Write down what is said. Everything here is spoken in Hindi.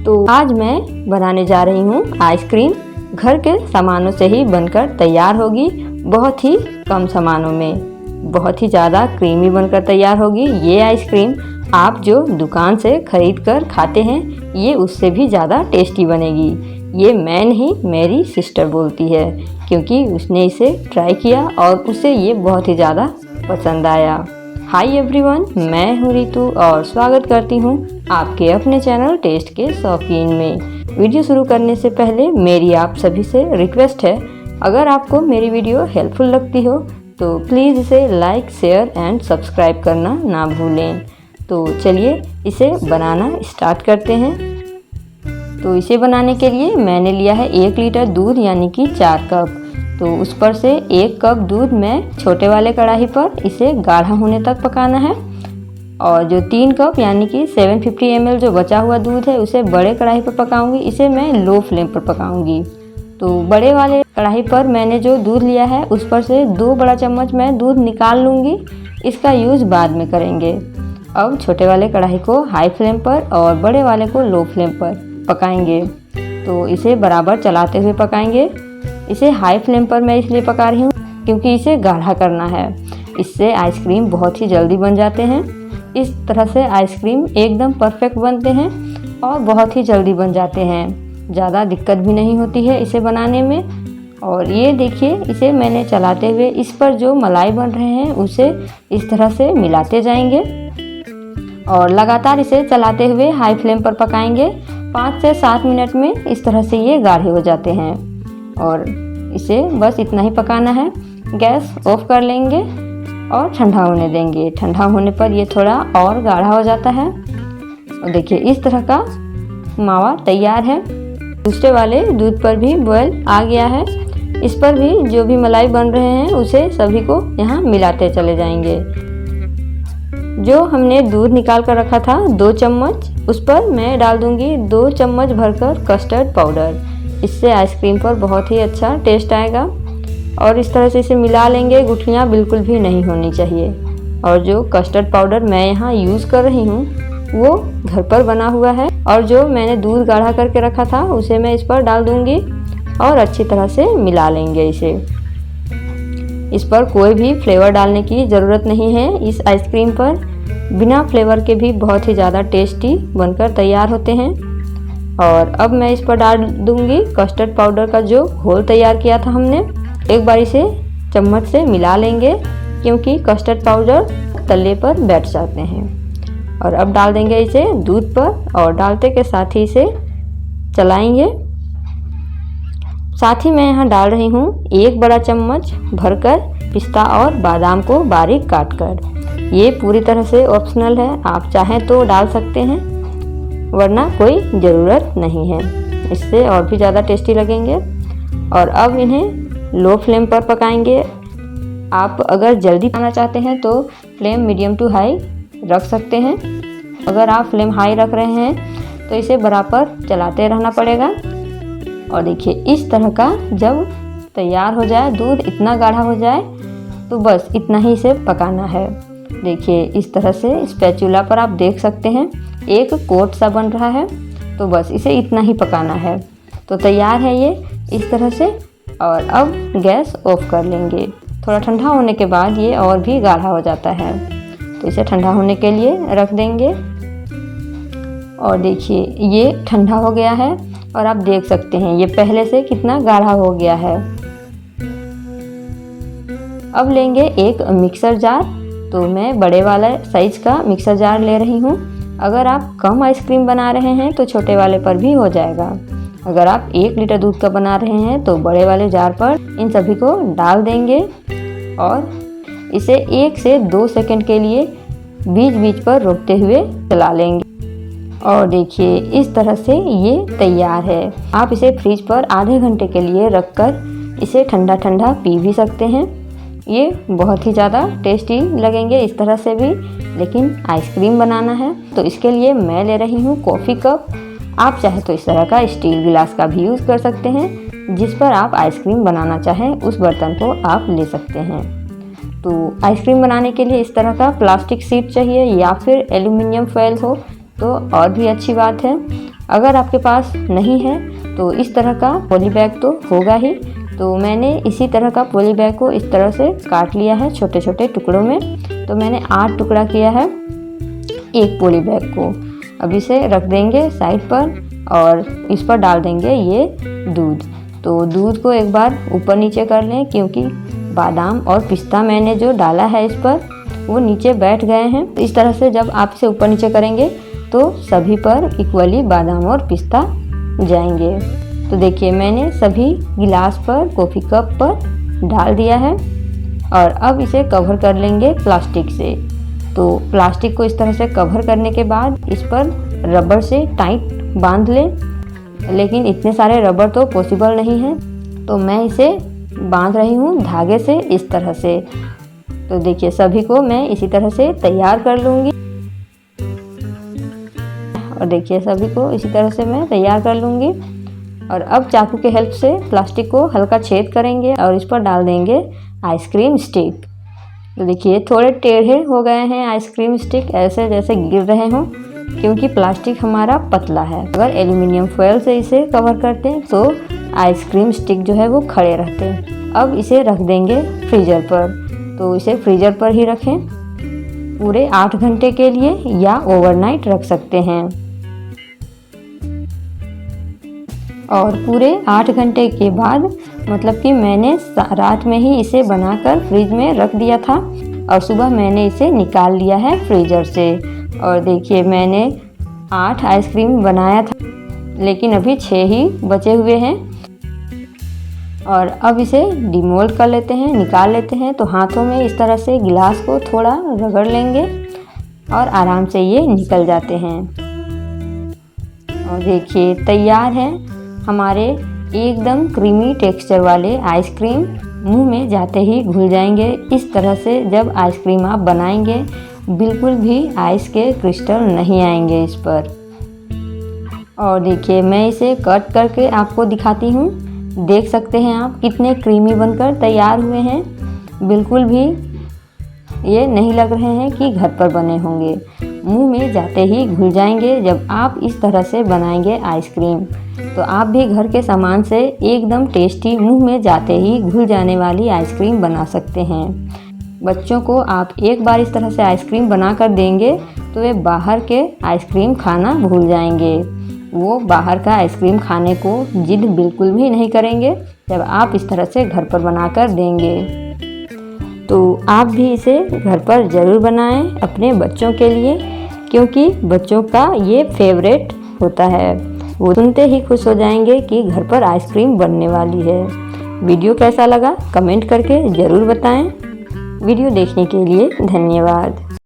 तो आज मैं बनाने जा रही हूँ आइसक्रीम। घर के सामानों से ही बनकर तैयार होगी, बहुत ही कम सामानों में बहुत ही ज़्यादा क्रीमी बनकर तैयार होगी। ये आइसक्रीम आप जो दुकान से खरीद कर खाते हैं ये उससे भी ज़्यादा टेस्टी बनेगी। ये मैं नहीं, मेरी सिस्टर बोलती है, क्योंकि उसने इसे ट्राई किया और उसे ये बहुत ही ज़्यादा पसंद आया। हाय एवरीवन, मैं हूँ रितु और स्वागत करती हूँ आपके अपने चैनल टेस्ट के शौकीन में। वीडियो शुरू करने से पहले मेरी आप सभी से रिक्वेस्ट है, अगर आपको मेरी वीडियो हेल्पफुल लगती हो तो प्लीज़ इसे लाइक, शेयर एंड सब्सक्राइब करना ना भूलें। तो चलिए इसे बनाना स्टार्ट करते हैं। तो इसे बनाने के लिए मैंने लिया है 1 लीटर दूध यानी कि 4 कप। तो उस पर से 1 कप दूध मैं छोटे वाले कढ़ाई पर इसे गाढ़ा होने तक पकाना है, और जो 3 कप यानी कि 750 ml जो बचा हुआ दूध है उसे बड़े कढ़ाई पर पकाऊंगी। इसे मैं लो फ्लेम पर पकाऊंगी। तो बड़े वाले कढ़ाई पर मैंने जो दूध लिया है उस पर से 2 बड़ा चम्मच मैं दूध निकाल लूँगी, इसका यूज़ बाद में करेंगे। अब छोटे वाले कढ़ाई को हाई फ्लेम पर और बड़े वाले को लो फ्लेम पर पकाएंगे। तो इसे बराबर चलाते हुए पकाएंगे। इसे हाई फ्लेम पर मैं इसलिए पका रही हूँ क्योंकि इसे गाढ़ा करना है, इससे आइसक्रीम बहुत ही जल्दी बन जाते हैं। इस तरह से आइसक्रीम एकदम परफेक्ट बनते हैं और बहुत ही जल्दी बन जाते हैं, ज़्यादा दिक्कत भी नहीं होती है इसे बनाने में। और ये देखिए, इसे मैंने चलाते हुए इस पर जो मलाई बन रहे हैं उसे इस तरह से मिलाते जाएंगे और लगातार इसे चलाते हुए हाई फ्लेम पर पकाएंगे। 5 से 7 मिनट में इस तरह से ये गाढ़े हो जाते हैं और इसे बस इतना ही पकाना है। गैस ऑफ कर लेंगे और ठंडा होने देंगे। ठंडा होने पर ये थोड़ा और गाढ़ा हो जाता है और देखिए इस तरह का मावा तैयार है। दूसरे वाले दूध पर भी बॉयल आ गया है, इस पर भी जो भी मलाई बन रहे हैं उसे सभी को यहाँ मिलाते चले जाएंगे। जो हमने दूध निकाल कर रखा था 2 चम्मच, उस पर मैं डाल दूँगी 2 चम्मच भरकर कस्टर्ड पाउडर। इससे आइसक्रीम पर बहुत ही अच्छा टेस्ट आएगा और इस तरह से इसे मिला लेंगे। गुठलियाँ बिल्कुल भी नहीं होनी चाहिए। और जो कस्टर्ड पाउडर मैं यहाँ यूज़ कर रही हूँ वो घर पर बना हुआ है, और जो मैंने दूध गाढ़ा करके रखा था उसे मैं इस पर डाल दूँगी और अच्छी तरह से मिला लेंगे इसे। इस पर कोई भी फ्लेवर डालने की ज़रूरत नहीं है। इस आइसक्रीम पर बिना फ्लेवर के भी बहुत ही ज़्यादा टेस्टी बनकर तैयार होते हैं। और अब मैं इस पर डाल दूंगी कस्टर्ड पाउडर का जो घोल तैयार किया था हमने। एक बार इसे चम्मच से मिला लेंगे क्योंकि कस्टर्ड पाउडर तले पर बैठ जाते हैं। और अब डाल देंगे इसे दूध पर और डालते के साथ ही इसे चलाएंगे। साथ ही मैं यहाँ डाल रही हूँ 1 बड़ा चम्मच भरकर पिस्ता और बादाम को बारीक काटकर। ये पूरी तरह से ऑप्शनल है, आप चाहें तो डाल सकते हैं वरना कोई ज़रूरत नहीं है, इससे और भी ज़्यादा टेस्टी लगेंगे। और अब इन्हें लो फ्लेम पर पकाएंगे। आप अगर जल्दी खाना चाहते हैं तो फ्लेम मीडियम टू हाई रख सकते हैं। अगर आप फ्लेम हाई रख रहे हैं तो इसे बराबर चलाते रहना पड़ेगा। और देखिए इस तरह का जब तैयार हो जाए, दूध इतना गाढ़ा हो जाए तो बस इतना ही इसे पकाना है। देखिए इस तरह से स्पैचुला पर आप देख सकते हैं एक कोट सा बन रहा है, तो बस इसे इतना ही पकाना है। तो तैयार है ये इस तरह से। और अब गैस ऑफ कर लेंगे। थोड़ा ठंडा होने के बाद ये और भी गाढ़ा हो जाता है, तो इसे ठंडा होने के लिए रख देंगे। और देखिए ये ठंडा हो गया है और आप देख सकते हैं ये पहले से कितना गाढ़ा हो गया है। अब लेंगे एक मिक्सर जार। तो मैं बड़े वाला साइज का मिक्सर जार ले रही हूँ। अगर आप कम आइसक्रीम बना रहे हैं तो छोटे वाले पर भी हो जाएगा। अगर आप 1 लीटर दूध का बना रहे हैं तो बड़े वाले जार पर इन सभी को डाल देंगे और इसे 1 से 2 सेकंड के लिए बीच बीच पर रोकते हुए चला लेंगे। और देखिए इस तरह से ये तैयार है। आप इसे फ्रिज पर आधे घंटे के लिए रखकर इसे ठंडा ठंडा पी भी सकते हैं। ये बहुत ही ज़्यादा टेस्टी लगेंगे इस तरह से भी। लेकिन आइसक्रीम बनाना है तो इसके लिए मैं ले रही हूँ कॉफ़ी कप। आप चाहे तो इस तरह का स्टील गिलास का भी यूज़ कर सकते हैं। जिस पर आप आइसक्रीम बनाना चाहें उस बर्तन को आप ले सकते हैं। तो आइसक्रीम बनाने के लिए इस तरह का प्लास्टिक शीट चाहिए या फिर एल्युमिनियम फॉयल हो तो और भी अच्छी बात है। अगर आपके पास नहीं है तो इस तरह का पॉली बैग तो होगा ही। तो मैंने इसी तरह का पॉली बैग को इस तरह से काट लिया है छोटे छोटे टुकड़ों में। तो मैंने 8 टुकड़ा किया है एक पॉली बैग को। अब इसे रख देंगे साइड पर और इस पर डाल देंगे ये दूध। तो दूध को एक बार ऊपर नीचे कर लें, क्योंकि बादाम और पिस्ता मैंने जो डाला है इस पर वो नीचे बैठ गए हैं। इस तरह से जब आप इसे ऊपर नीचे करेंगे तो सभी पर इक्वली बादाम और पिस्ता जाएंगे। तो देखिए मैंने सभी गिलास पर, कॉफ़ी कप पर डाल दिया है और अब इसे कवर कर लेंगे प्लास्टिक से। तो प्लास्टिक को इस तरह से कवर करने के बाद इस पर रबर से टाइट बांध लें, लेकिन इतने सारे रबर तो पॉसिबल नहीं है, तो मैं इसे बांध रही हूँ धागे से इस तरह से। तो देखिए सभी को मैं इसी तरह से तैयार कर लूँगी और देखिए सभी को इसी तरह से मैं तैयार कर लूँगी। और अब चाकू के हेल्प से प्लास्टिक को हल्का छेद करेंगे और इस पर डाल देंगे आइसक्रीम स्टिक। तो देखिए थोड़े टेढ़े हो गए हैं आइसक्रीम स्टिक, ऐसे जैसे गिर रहे हों, क्योंकि प्लास्टिक हमारा पतला है। अगर एल्युमिनियम फॉयल से इसे कवर करते हैं तो आइसक्रीम स्टिक जो है वो खड़े रहते हैं। अब इसे रख देंगे फ्रीजर पर। तो इसे फ्रीजर पर ही रखें पूरे 8 घंटे के लिए, या ओवरनाइट रख सकते हैं। और पूरे 8 घंटे के बाद, मतलब कि मैंने रात में ही इसे बनाकर फ्रिज में रख दिया था और सुबह मैंने इसे निकाल लिया है फ्रीजर से। और देखिए मैंने 8 आइसक्रीम बनाया था, लेकिन अभी 6 ही बचे हुए हैं। और अब इसे डिमोल्ड कर लेते हैं, निकाल लेते हैं। तो हाथों में इस तरह से गिलास को थोड़ा रगड़ लेंगे और आराम से ये निकल जाते हैं। और देखिए तैयार है हमारे एकदम क्रीमी टेक्सचर वाले आइसक्रीम। मुंह में जाते ही घुल जाएंगे। इस तरह से जब आइसक्रीम आप बनाएंगे बिल्कुल भी आइस के क्रिस्टल नहीं आएंगे इस पर। और देखिए मैं इसे कट करके आपको दिखाती हूँ। देख सकते हैं आप कितने क्रीमी बनकर तैयार हुए हैं। बिल्कुल भी ये नहीं लग रहे हैं कि घर पर बने होंगे। मुंह में जाते ही घुल जाएंगे जब आप इस तरह से बनाएंगे आइसक्रीम। तो आप भी घर के सामान से एकदम टेस्टी, मुंह में जाते ही घुल जाने वाली आइसक्रीम बना सकते हैं। बच्चों को आप एक बार इस तरह से आइसक्रीम बना कर देंगे तो वे बाहर के आइसक्रीम खाना भूल जाएंगे। वो बाहर का आइसक्रीम खाने को जिद बिल्कुल भी नहीं करेंगे जब आप इस तरह से घर पर बना कर देंगे। तो आप भी इसे घर पर ज़रूर बनाएं अपने बच्चों के लिए, क्योंकि बच्चों का ये फेवरेट होता है। वो सुनते ही खुश हो जाएंगे कि घर पर आइसक्रीम बनने वाली है। वीडियो कैसा लगा कमेंट करके ज़रूर बताएं। वीडियो देखने के लिए धन्यवाद।